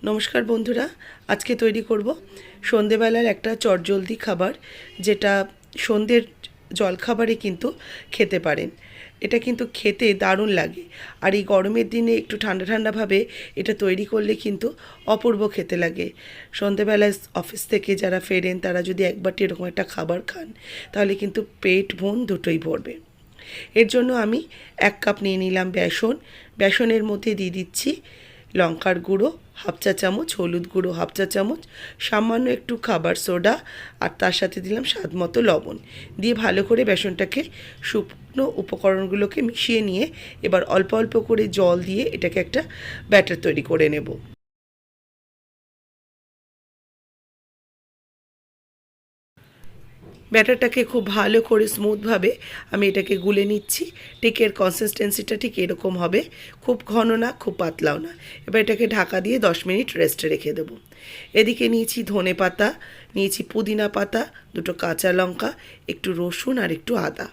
নমস্কার বন্ধুরা, আজকে তৈরি করব সন্ধেবেলার একটা চটজলদি খাবার, যেটা সন্ধ্যের জলখাবারে কিন্তু খেতে পারেন। এটা কিন্তু খেতে দারুণ লাগে, আর এই গরমের দিনে একটু ঠান্ডা ঠান্ডাভাবে এটা তৈরি করলে কিন্তু অপূর্ব খেতে লাগে। সন্ধেবেলায় অফিস থেকে যারা ফেরেন তারা যদি একবারটি এরকম একটা খাবার খান, তাহলে কিন্তু পেট মন দুটোই ভরবে। এর জন্য আমি 1 কাপ নিয়ে নিলাম বেসন। বেসনের মধ্যে দিয়ে দিচ্ছি লঙ্কার গুঁড়ো হাফ চা চামচ, হলুদ গুঁড়ো হাফ চা চামচ, সামান্য একটু খাবার সোডা, আর তার সাথে দিলাম স্বাদ মতো লবণ। দিয়ে ভালো করে বেসনটাকে শুকনো উপকরণগুলোকে মিশিয়ে নিয়ে এবার অল্প অল্প করে জল দিয়ে এটাকে একটা ব্যাটার তৈরি করে নেব। ব্যাটারটাকে খুব ভালো করে স্মুথভাবে আমি এটাকে গুলে নিচ্ছি। ঠিক এর কনসিস্টেন্সিটা ঠিক এরকম হবে, খুব ঘন না খুব পাতলাও না। এবার এটাকে ঢাকা দিয়ে 10 মিনিট রেস্টে রেখে দেবো। এদিকে নিয়েছি ধনে পাতা, নিয়েছি পুদিনা পাতা, 2টো কাঁচা লঙ্কা, একটু রসুন আর একটু আদা।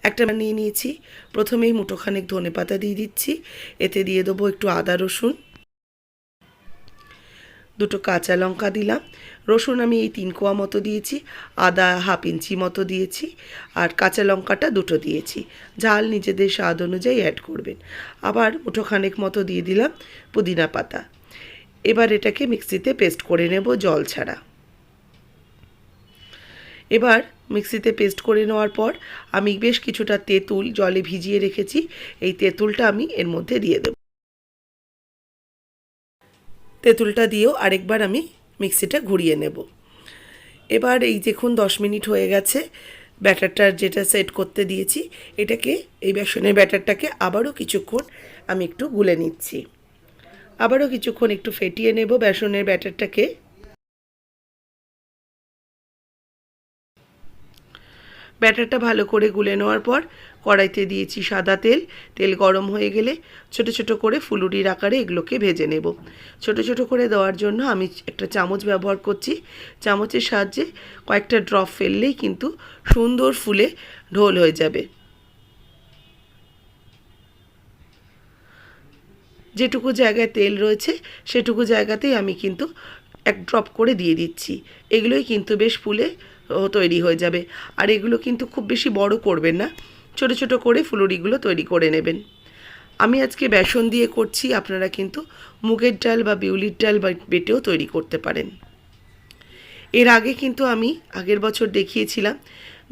একটা নিয়ে নিয়েছি। প্রথমেই মুঠোখানেক ধনে পাতা দিয়ে দিচ্ছি, এতে দিয়ে দেবো একটু আদা রসুন, 2টো কাঁচা লঙ্কা দিলাম, রসুন আমি এই 3 কোয়া মতো দিয়েছি, আদা হাফ ইঞ্চি মতো দিয়েছি, আর কাঁচা লঙ্কাটা 2টো দিয়েছি। ঝাল নিজেদের স্বাদ অনুযায়ী অ্যাড করবেন। আবার মুঠোখানেক মতো দিয়ে দিলাম পুদিনা পাতা। এবার এটাকে মিক্সিতে পেস্ট করে নেব জল ছাড়া। এবার মিক্সিতে পেস্ট করে নেওয়ার পর আমি বেশ কিছুটা তেঁতুল জলে ভিজিয়ে রেখেছি, এই তেঁতুলটা আমি এর মধ্যে দিয়ে দেব। তেঁতুলটা দিয়েও আরেকবার আমি মিক্সিটা ঘুরিয়ে নেব। এবার এই দেখুন 10 মিনিট হয়ে গেছে। ব্যাটারটার যেটা সেট করতে দিয়েছি, এটাকে এই বেসনের ব্যাটারটাকে আবারও কিছুক্ষণ আমি একটু গুলে নিচ্ছি। আবারও কিছুক্ষণ একটু ফেটিয়ে নেব বেসনের ব্যাটারটাকে। ব্যাটারটা ভালো করে গুলে নেওয়ার পর কড়াইতে দিয়েছি সাদা তেল। তেল গরম হয়ে গেলে ছোট ছোট করে ফুলুরির আকারে এগুলোকে ভেজে নেব। ছোট ছোট করে দেওয়ার জন্য আমি একটা চামচ ব্যবহার করছি। চামচের সাহায্যে কয়েকটা ড্রপ ফেললেই কিন্তু সুন্দর ফুলে ঢোল হয়ে যাবে। যেটুকু জায়গায় তেল রয়েছে সেটুকু জায়গাতেই আমি কিন্তু 1 ড্রপ করে দিয়ে দিচ্ছি। এগুলোই কিন্তু বেশ ফুলে তৈরি হয়ে যাবে। আর এগুলো কিন্তু খুব বেশি বড় করবেন না, ছোট ছোট করে ফুলুরিগুলো তৈরি করে নেবেন। আমি আজকে বেসন দিয়ে করছি, আপনারা কিন্তু মুগের ডাল বা বিউলির ডাল বেটেও তৈরি করতে পারেন। এর আগে কিন্তু আমি আগের বছর দেখিয়েছিলাম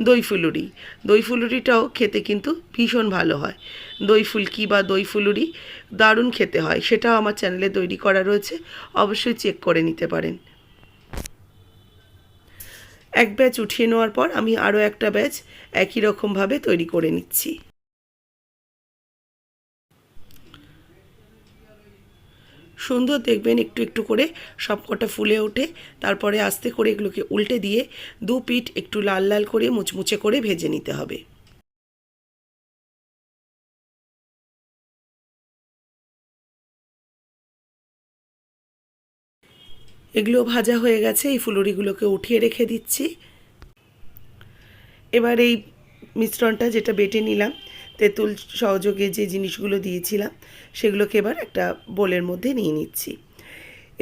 দই ফুলুরি। দই ফুলুরিটাও খেতে কিন্তু ভীষণ ভালো হয়। দই ফুলকি বা দই ফুলুরি দারুণ খেতে হয়, সেটাও আমার চ্যানেলে তৈরি করা রয়েছে, অবশ্যই চেক করে নিতে পারেন। এক ব্যাচ উঠিয়ে নেওয়ার পর আমি আরও একটা ব্যাচ একই রকমভাবে তৈরি করে নিচ্ছি। সুন্দর দেখবেন একটু একটু করে সবকটা ফুলে ওঠে। তারপরে আস্তে করে এগুলোকে উল্টে দিয়ে 2 পিঠ একটু লাল লাল করে মুচমুচে করে ভেজে নিতে হবে। এগুলো ভাজা হয়ে গেছে, এই ফুলুরিগুলোকে উঠিয়ে রেখে দিচ্ছি। এবার এই মিশ্রণটা যেটা বেটে নিলাম, তেঁতুল সহযোগে যে জিনিসগুলো দিয়েছিলাম সেগুলোকে এবার একটা বোলের মধ্যে নিয়ে নিচ্ছি।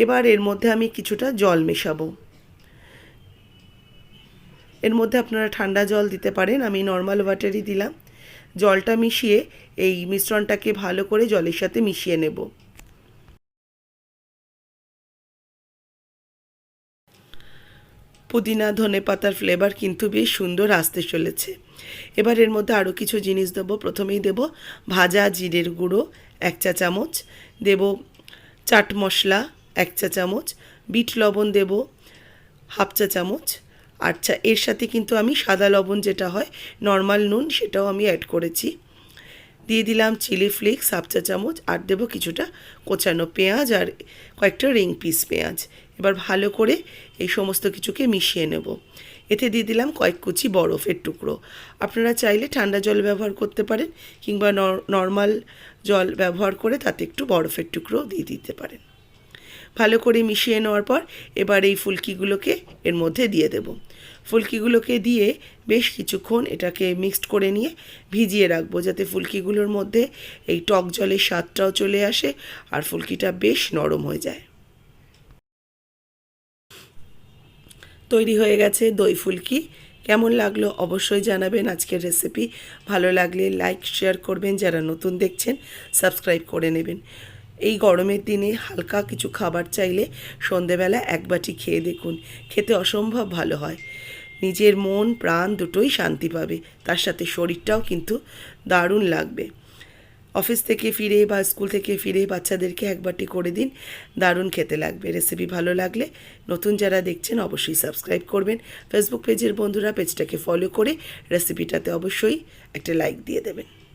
এবার এর মধ্যে আমি কিছুটা জল মেশাবো। এর মধ্যে আপনারা ঠান্ডা জল দিতে পারেন, আমি নর্মাল ওয়াটারই দিলাম। জলটা মিশিয়ে এই মিশ্রণটাকে ভালো করে জলের সাথে মিশিয়ে নেব। পুদিনা ধনে পাতার ফ্লেভার কিন্তু বেশ সুন্দর আসতে চলেছে। এবার এর মধ্যে আরও কিছু জিনিস দেবো। প্রথমেই দেব ভাজা জিরের গুঁড়ো 1 চা চামচ, দেব চাট মশলা 1 চা চামচ, বিট লবণ দেব হাফ চা চামচ। আচ্ছা, এর সাথে কিন্তু আমি সাদা লবণ যেটা হয় নর্মাল নুন, সেটাও আমি অ্যাড করেছি। দিয়ে দিলাম চিলি ফ্লেক্স হাফ চা চামচ, আর দেবো কিছুটা কোচানো পেঁয়াজ আর কয়েকটা রিং পিস পেঁয়াজ। এবার ভালো করে এই সমস্ত কিছুকে মিশিয়ে নেব। এতে দিয়ে দিলাম কয়েক কুচি বরফের টুকরো। আপনারা চাইলে ঠান্ডা জল ব্যবহার করতে পারেন, কিংবা নর্মাল জল ব্যবহার করে তাতে একটু বরফের টুকরো দিয়ে দিতে পারেন। ভালো করে মিশিয়ে নেওয়ার পর এবার এই ফুলকিগুলোকে এর মধ্যে দিয়ে দেব। ফুলকিগুলোকে দিয়ে বেশ কিছুক্ষণ এটাকে মিক্সড করে নিয়ে ভিজিয়ে রাখবো, যাতে ফুলকিগুলোর মধ্যে এই টক জলের স্বাদটাও চলে আসে আর ফুলকিটা বেশ নরম হয়ে যায়। তৈরি হয়ে গেছে দই ফুলকি। কেমন লাগলো অবশ্যই জানাবেন আজকের রেসিপি। ভালো লাগলে লাইক শেয়ার করবেন, যারা নতুন দেখছেন সাবস্ক্রাইব করে নেবেন। এই গরমের দিনে হালকা কিছু খাবার চাইলে সন্ধেবেলা এক বাটি খেয়ে দেখুন, খেতে অসম্ভব ভালো হয়। নিজের মন প্রাণ দুটোই শান্তি পাবে, তার সাথে শরীরটাও কিন্তু দারুণ লাগবে। অফিস থেকে ফিরে বা স্কুল থেকে ফিরে বাচ্চাদেরকে এক বাটি করে দিন, দারুণ খেতে লাগবে। রেসিপি ভালো লাগলে নতুন যারা দেখছেন অবশ্যই সাবস্ক্রাইব করবেন। ফেসবুক পেজের বন্ধুরা পেজটাকে ফলো করে রেসিপিটাতে অবশ্যই একটা লাইক দিয়ে দেবেন।